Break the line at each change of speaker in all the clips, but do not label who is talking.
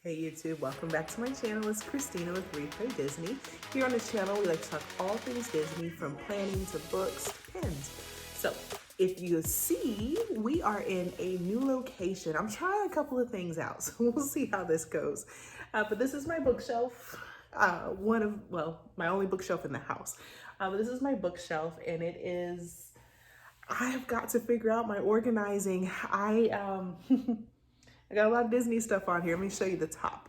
Hey YouTube, welcome back to my channel. It's Christina with Read.Pray.Disney. Here on this channel, we like to talk all things Disney, from planning to books to pins. So if you see, we are in a new location. I'm trying a couple of things out, so we'll see how this goes. But this is my bookshelf, my only bookshelf in the house. But this is my bookshelf, and I have got to figure out my organizing. I got a lot of Disney stuff on here. Let me show you the top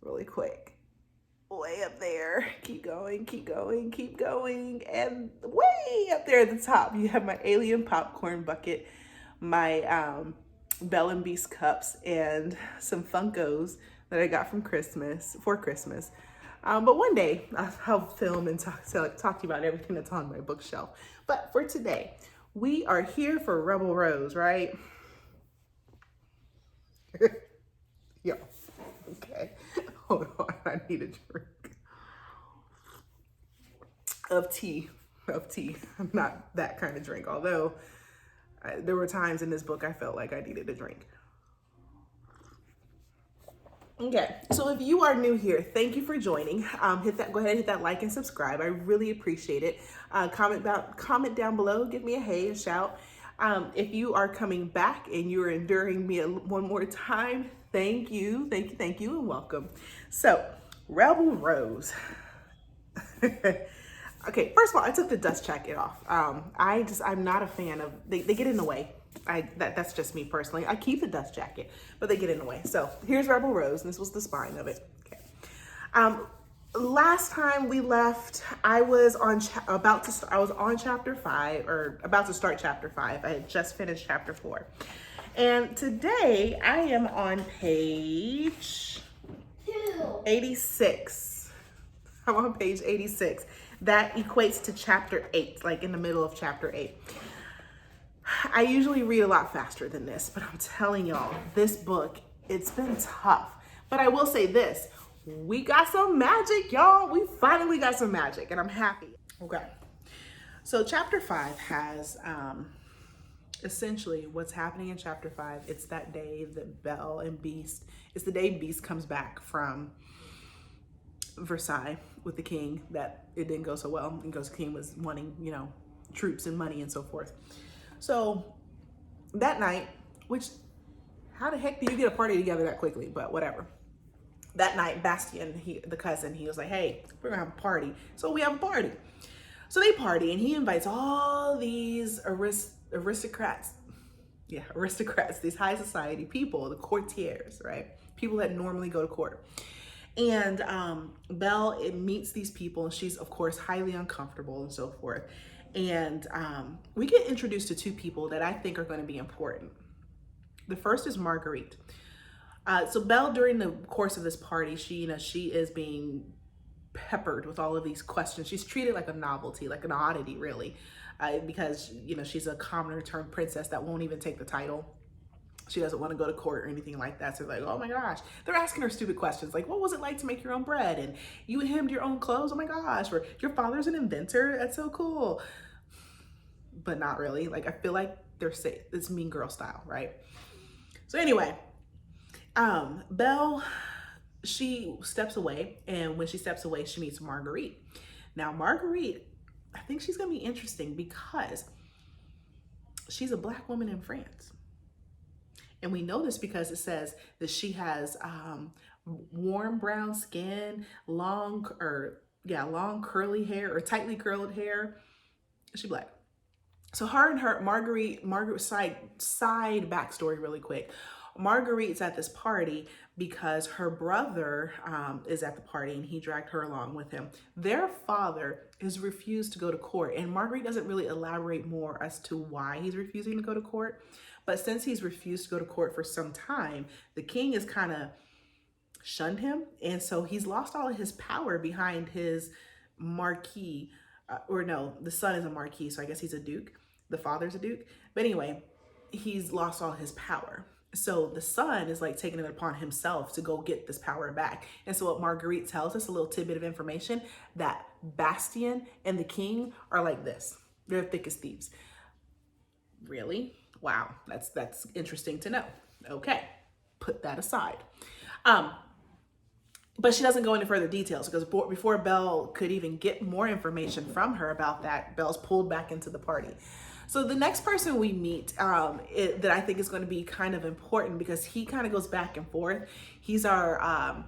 really quick. Way up there. Keep going, keep going, keep going. And way up there at the top, you have my alien popcorn bucket, my Belle and Beast cups, and some Funkos that I got for Christmas. But one day I'll film and talk to you about everything that's on my bookshelf. But for today, we are here for Rebel Rose, right? Yeah. Okay. Hold on. I need a drink of tea. Not that kind of drink. Although there were times in this book I felt like I needed a drink. Okay, so if you are new here, thank you for joining. Go ahead and hit that like and subscribe. I really appreciate it. Comment down below. Give me a shout. If you are coming back and you're enduring me one more time, thank you, and welcome. So, Rebel Rose. Okay, first of all, I took the dust jacket off. I'm not a fan of, they get in the way. That's just me personally. I keep the dust jacket, but they get in the way. So here's Rebel Rose, and this was the spine of it. Okay. Last time we left, I was on chapter 5, or about to start chapter 5. I had just finished chapter 4. And today I am on page 86. I'm on page 86. That equates to chapter 8, like in the middle of chapter 8. I usually read a lot faster than this, but I'm telling y'all, this book, it's been tough. But I will say this, we got some magic, y'all. We finally got some magic, and I'm happy. Okay. So chapter 5 has essentially what's happening in chapter 5. It's that day that Belle and Beast, it's the day Beast comes back from Versailles with the king, that it didn't go so well because the king was wanting, troops and money and so forth. So that night, which, how the heck do you get a party together that quickly? But whatever. That night, Bastien, the cousin, he was like, hey, we're gonna have a party. So we have a party. So they party, and he invites all these aristocrats, these high society people, the courtiers, right? People that normally go to court. And Belle meets these people, and she's, of course, highly uncomfortable and so forth. And we get introduced to two people that I think are going to be important. The first is Marguerite. So Belle, during the course of this party, she is being peppered with all of these questions. She's treated like a novelty, like an oddity, really, because she's a commoner turned princess that won't even take the title. She doesn't want to go to court or anything like that. So they're like, oh my gosh. They're asking her stupid questions like, what was it like to make your own bread? And you hemmed your own clothes? Oh my gosh. Or your father's an inventor? That's so cool. But not really. Like, I feel like they're safe. It's Mean Girl style, right? So anyway, Belle, she steps away. And when she steps away, she meets Marguerite. Now, Marguerite, I think she's going to be interesting because she's a Black woman in France. And we know this because it says that she has warm brown skin, long curly hair, or tightly curled hair. She's Black. So Marguerite's side backstory really quick. Marguerite's at this party because her brother is at the party, and he dragged her along with him. Their father has refused to go to court, and Marguerite doesn't really elaborate more as to why he's refusing to go to court. But since he's refused to go to court for some time, the king has kind of shunned him. And so he's lost all of his power behind his marquis. The son is a marquis, so I guess he's a duke. The father's a duke. But anyway, he's lost all his power. So the son is like taking it upon himself to go get this power back. And so what Marguerite tells us, a little tidbit of information, that Bastien and the king are like this. They're thick as thieves. Really? Wow, that's interesting to know. Okay, put that aside. But she doesn't go into further details because before Belle could even get more information from her about that, Belle's pulled back into the party. So the next person we meet that I think is going to be kind of important because he kind of goes back and forth. He's our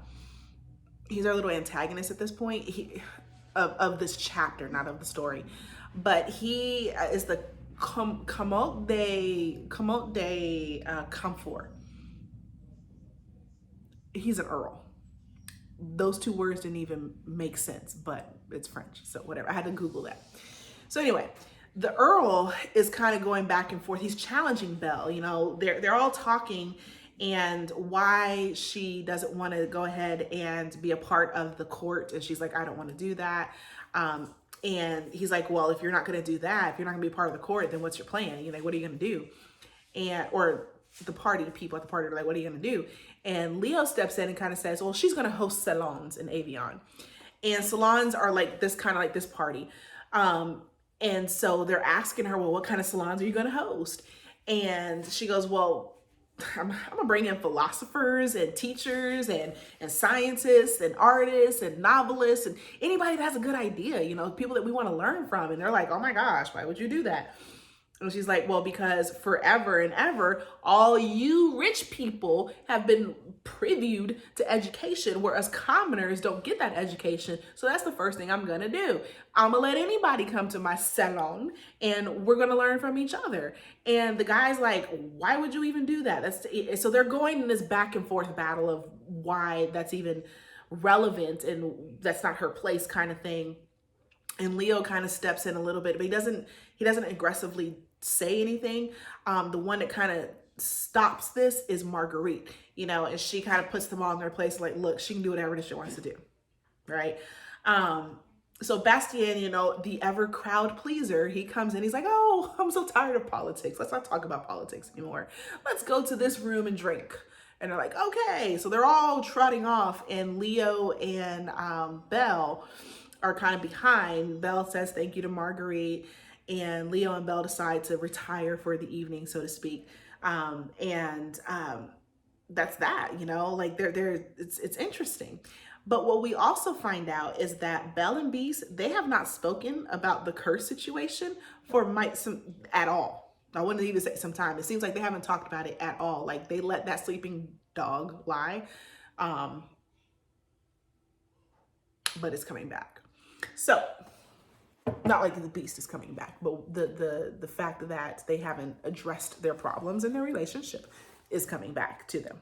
little antagonist at this point of this chapter, not of the story. But he is the Comte de Comfort. He's an earl. Those two words didn't even make sense, but it's French, so whatever. I had to Google that. So anyway, the Earl is kind of going back and forth. He's challenging Belle. You know, they're all talking and why she doesn't want to go ahead and be a part of the court. And she's like, I don't want to do that. And he's like, well, if you're not going to do that, if you're not going to be part of the court, then what's your plan? You know, what are you going to do? Or the party people at the party are like, what are you going to do? And Leo steps in and kind of says, well, she's going to host salons in Avion. And salons are like this kind of like this party. And so they're asking her, well, what kind of salons are you going to host? And she goes, well, I'm going to bring in philosophers and teachers and scientists and artists and novelists and anybody that has a good idea, you know, people that we want to learn from. And they're like, oh my gosh, why would you do that? And she's like, well, because forever and ever, all you rich people have been previewed to education, whereas commoners don't get that education. So that's the first thing I'm going to do. I'm going to let anybody come to my salon and we're going to learn from each other. And the guy's like, why would you even do that? So they're going in this back and forth battle of why that's even relevant and that's not her place kind of thing. And Leo kind of steps in a little bit, but he doesn't aggressively say anything. The one that kind of stops this is Marguerite, you know, and she kind of puts them all in their place. Like, look, she can do whatever she wants to do. Right. So Bastien, you know, the ever crowd pleaser, he comes in, he's like, oh, I'm so tired of politics. Let's not talk about politics anymore. Let's go to this room and drink. And they're like, okay. So they're all trotting off and Leo and Belle are kind of behind. Belle says thank you to Marguerite, and Leo and Belle decide to retire for the evening, so to speak. That's that, you know, like it's interesting. But what we also find out is that Belle and Beast, they have not spoken about the curse situation for at all. I wouldn't even say some time. It seems like they haven't talked about it at all. Like they let that sleeping dog lie. But it's coming back. So, not like the Beast is coming back, but the fact that they haven't addressed their problems in their relationship is coming back to them.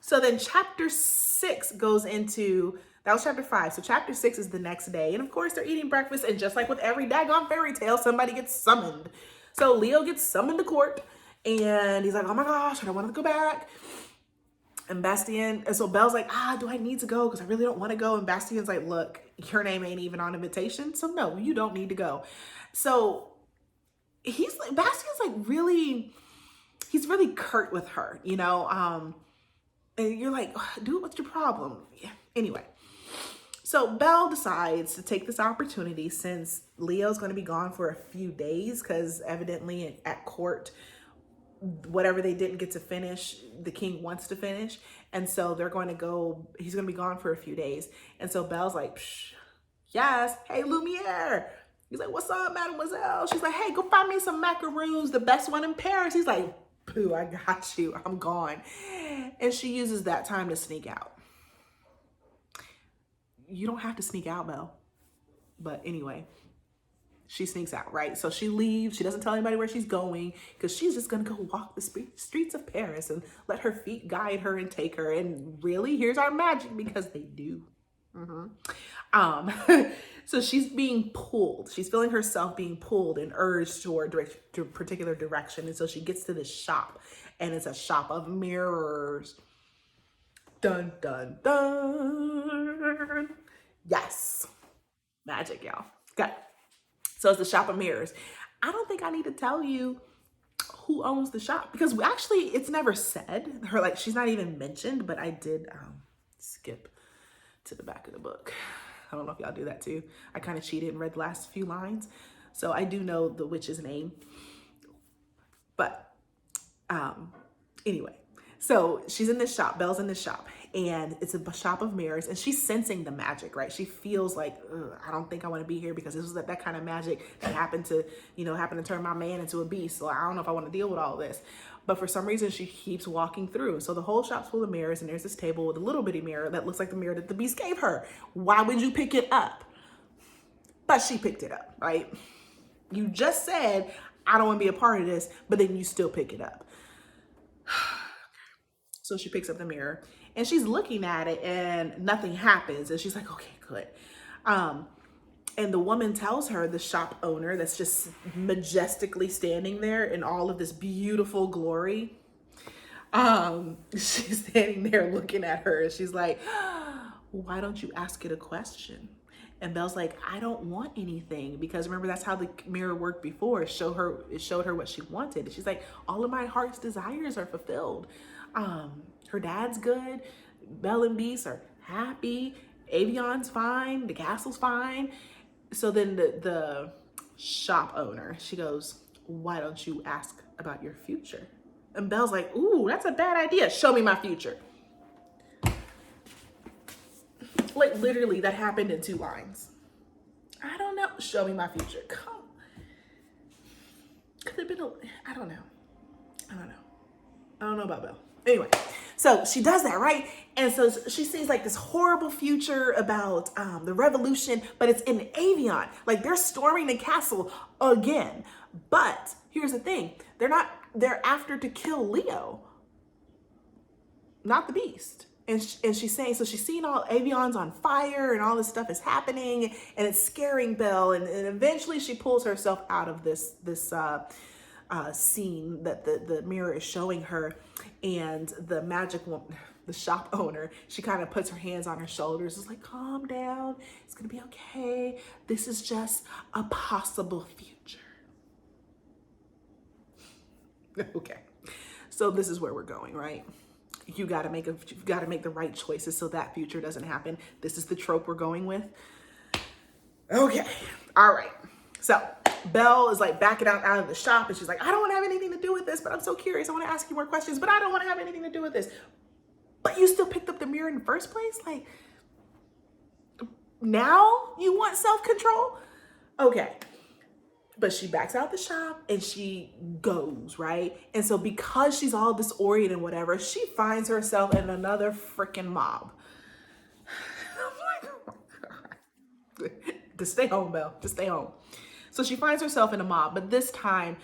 So then chapter 6 goes into, that was chapter 5. So chapter 6 is the next day. And of course they're eating breakfast. And just like with every daggone fairy tale, somebody gets summoned. So Leo gets summoned to court and he's like, oh my gosh, I don't want to go back. And Bastien, and so Belle's like, do I need to go? Because I really don't want to go. And Bastien's like, look, your name ain't even on invitation. So no, you don't need to go. So he's like, Bastien's like he's really curt with her, you know? And you're like, dude, what's your problem? Yeah. Anyway, so Belle decides to take this opportunity since Leo's going to be gone for a few days because evidently at court, whatever they didn't get to finish, the king wants to finish. And so they're going to go, he's going to be gone for a few days. And so Belle's like, yes, hey, Lumiere. He's like, what's up, mademoiselle? She's like, hey, go find me some macaroons, the best one in Paris. He's like, boo, I got you, I'm gone. And she uses that time to sneak out. You don't have to sneak out, Belle. But anyway, she sneaks out, right? So she leaves. She doesn't tell anybody where she's going because she's just going to go walk the streets of Paris and let her feet guide her and take her. And really, here's our magic because they do. So she's being pulled. She's feeling herself being pulled and urged toward a particular direction. And so she gets to this shop and it's a shop of mirrors. Dun, dun, dun. Yes. Magic, y'all. Okay. So it's the shop of mirrors. I don't think I need to tell you who owns the shop because actually it's never said. She's not even mentioned, but I did skip to the back of the book. I don't know if y'all do that too. I kind of cheated and read the last few lines. So I do know the witch's name. But anyway, so she's in this shop. Belle's in this shop. and it's a shop of mirrors, and she's sensing the magic, right? She feels like, I don't think I want to be here because this was that kind of magic that happened to turn my man into a beast. So I don't know if I want to deal with all this. But for some reason, she keeps walking through. So the whole shop's full of mirrors, and there's this table with a little bitty mirror that looks like the mirror that the beast gave her. Why would you pick it up? But she picked it up, right? You just said, I don't want to be a part of this, but then you still pick it up. So she picks up the mirror and she's looking at it and nothing happens. And she's like, okay, good. And the woman tells her, the shop owner that's just majestically standing there in all of this beautiful glory. She's standing there looking at her and she's like, why don't you ask it a question? And Belle's like, I don't want anything, because remember, that's how the mirror worked before. It showed her what she wanted. And she's like, all of my heart's desires are fulfilled. Her dad's good. Belle and Beast are happy. Avion's fine. The castle's fine. So then the shop owner, she goes, why don't you ask about your future? And Belle's like, ooh, that's a bad idea. Show me my future. Like, literally, that happened in 2 lines. I don't know. Show me my future. Come. Could have been I don't know. I don't know about Belle. Anyway, so she does that, right? And so she sees like this horrible future about the revolution, but it's in Avion. Like, they're storming the castle again. But here's the thing. They're after to kill Leo, not the beast. And she's saying, so she's seeing all Avion's on fire and all this stuff is happening and it's scaring Belle. And eventually she pulls herself out of this scene that the mirror is showing her. And the magic woman, the shop owner, she kind of puts her hands on her shoulders. It's like, calm down. It's going to be okay. This is just a possible future. Okay. So this is where we're going, right? You got to make the right choices so that future doesn't happen. This is the trope we're going with. Okay. All right. So Belle is like backing out of the shop and she's like, I don't want to have anything to do with this, but I'm so curious. I want to ask you more questions, but I don't want to have anything to do with this. But you still picked up the mirror in the first place? Like, now you want self-control? Okay. But she backs out the shop and she goes, right? And so because she's all disoriented and whatever, she finds herself in another freaking mob. I'm like, oh my God. Just stay home, Belle. Just stay home. So she finds herself in a mob, but this time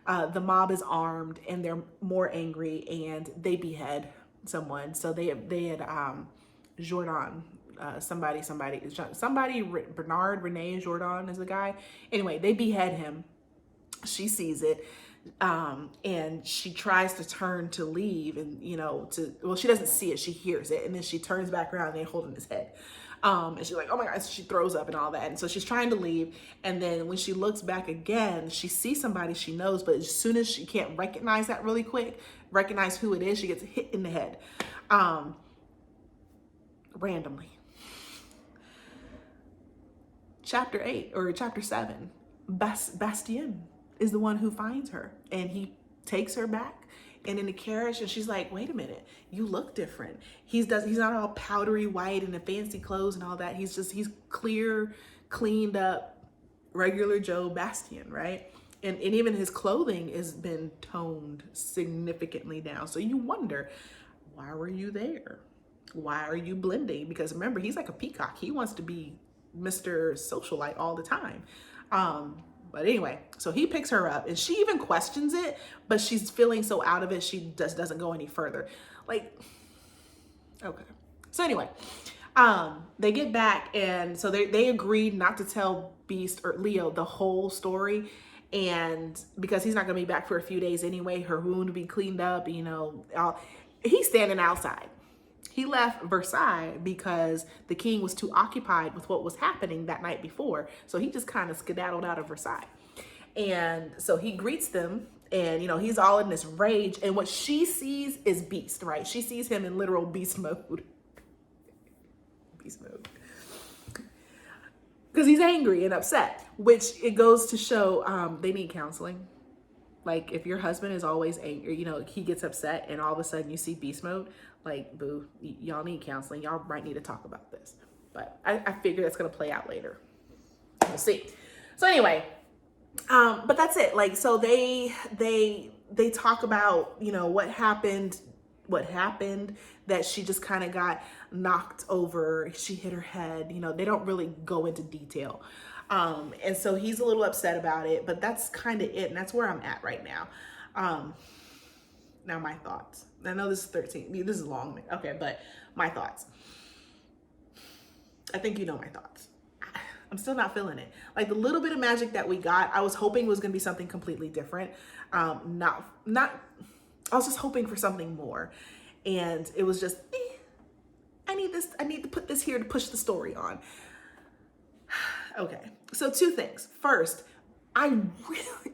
the mob is armed and they're more angry and they behead someone. So they had Jordan, somebody, Bernard Rene Jordan is the guy. Anyway, they behead him. She sees it. And she tries to turn to leave and, she doesn't see it. She hears it. And then she turns back around and they're holding his head. And she's like, oh my God, so she throws up and all that. And so she's trying to leave. And then when she looks back again, she sees somebody she knows, but as soon as she can't recognize that really quick, recognize who it is, she gets hit in the head. Randomly. Chapter 8 or chapter 7, Bastien is the one who finds her and he takes her back and in the carriage, and she's like, wait a minute, you look different. He's not all powdery white and the fancy clothes and all that. He's clear, cleaned up, regular Joe Bastien, right? And even his clothing has been toned significantly down. So you wonder, why were you there? Why are you blending? Because remember, he's like a peacock. He wants to be Mr. Socialite all the time. But anyway, so he picks her up and she even questions it, but she's feeling so out of it, she just doesn't go any further. Like, okay. So anyway, they get back and so they agreed not to tell Beast or Leo the whole story. And because he's not gonna be back for a few days anyway, her wound will be cleaned up, he's standing outside. He left Versailles because the king was too occupied with what was happening that night before. So he just kind of skedaddled out of Versailles. And so he greets them and, he's all in this rage. And what she sees is Beast, right? She sees him in literal beast mode. Beast mode. Because he's angry and upset, which it goes to show they need counseling. Like if your husband is always angry, you know, he gets upset and all of a sudden you see beast mode, like boo, y'all need counseling. Y'all might need to talk about this. But I figure that's going to play out later. We'll see. So anyway, but that's it. Like, so they talk about, you know, what happened, that she just kind of got knocked over. She hit her head, you know, they don't really go into detail. And so he's a little upset about it, but that's kind of it. And that's where I'm at right now. Now my thoughts. I know this is 13. This is long. Okay. But my thoughts. I think you know my thoughts. I'm still not feeling it. Like the little bit of magic that we got, I was hoping was going to be something completely different. I was just hoping for something more. And it was just, I need to put this here to push the story on. Okay. So 2 things. First, I really,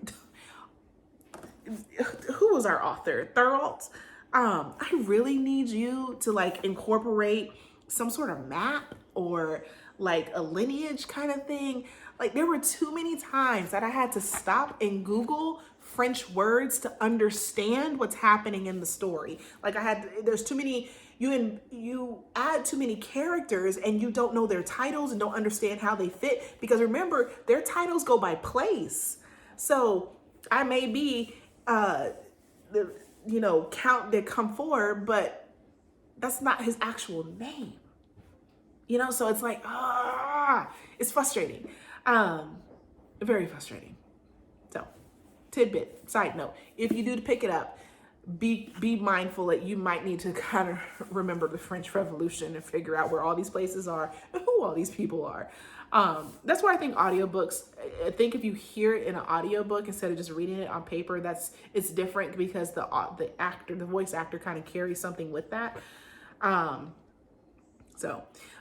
who was our author? Thuralt. I really need you to like incorporate some sort of map or like a lineage kind of thing. Like there were too many times that I had to stop and Google French words to understand what's happening in the story. Like there's too many, you add too many characters and you don't know their titles and don't understand how they fit, because remember their titles go by place. So I may be, Count de Comfort, but that's not his actual name. You know, so it's like, it's frustrating. Very frustrating. So, tidbit, side note, if you do pick it up, be mindful that you might need to kind of remember the French Revolution and figure out where all these places are and who all these people are. That's why I think audiobooks, I think if you hear it in an audiobook instead of just reading it on paper, it's different, because the voice actor kind of carries something with that.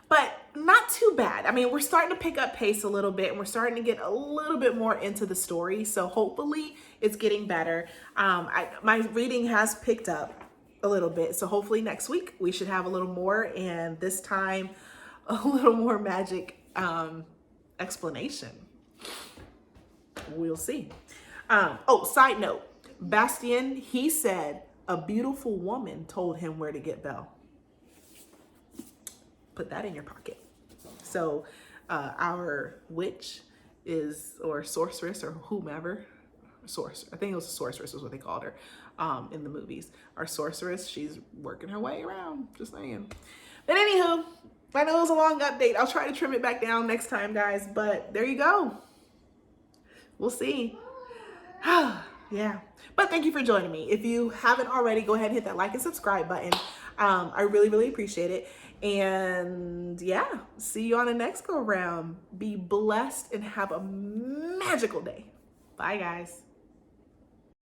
But not too bad. I mean, we're starting to pick up pace a little bit and we're starting to get a little bit more into the story. So hopefully it's getting better. My reading has picked up a little bit. So hopefully next week we should have a little more, and this time a little more magic explanation. We'll see. Side note, Bastien, he said a beautiful woman told him where to get Belle. Put that in your pocket. So our witch or sorceress or whomever, I think it was a sorceress is what they called her in the movies. Our sorceress, she's working her way around, just saying. But anywho, I know it was a long update. I'll try to trim it back down next time, guys, but there you go. We'll see. Yeah. But thank you for joining me. If you haven't already, go ahead and hit that like and subscribe button. I really, really appreciate it. And yeah, see you on the next go round. Be blessed and have a magical day. Bye, guys.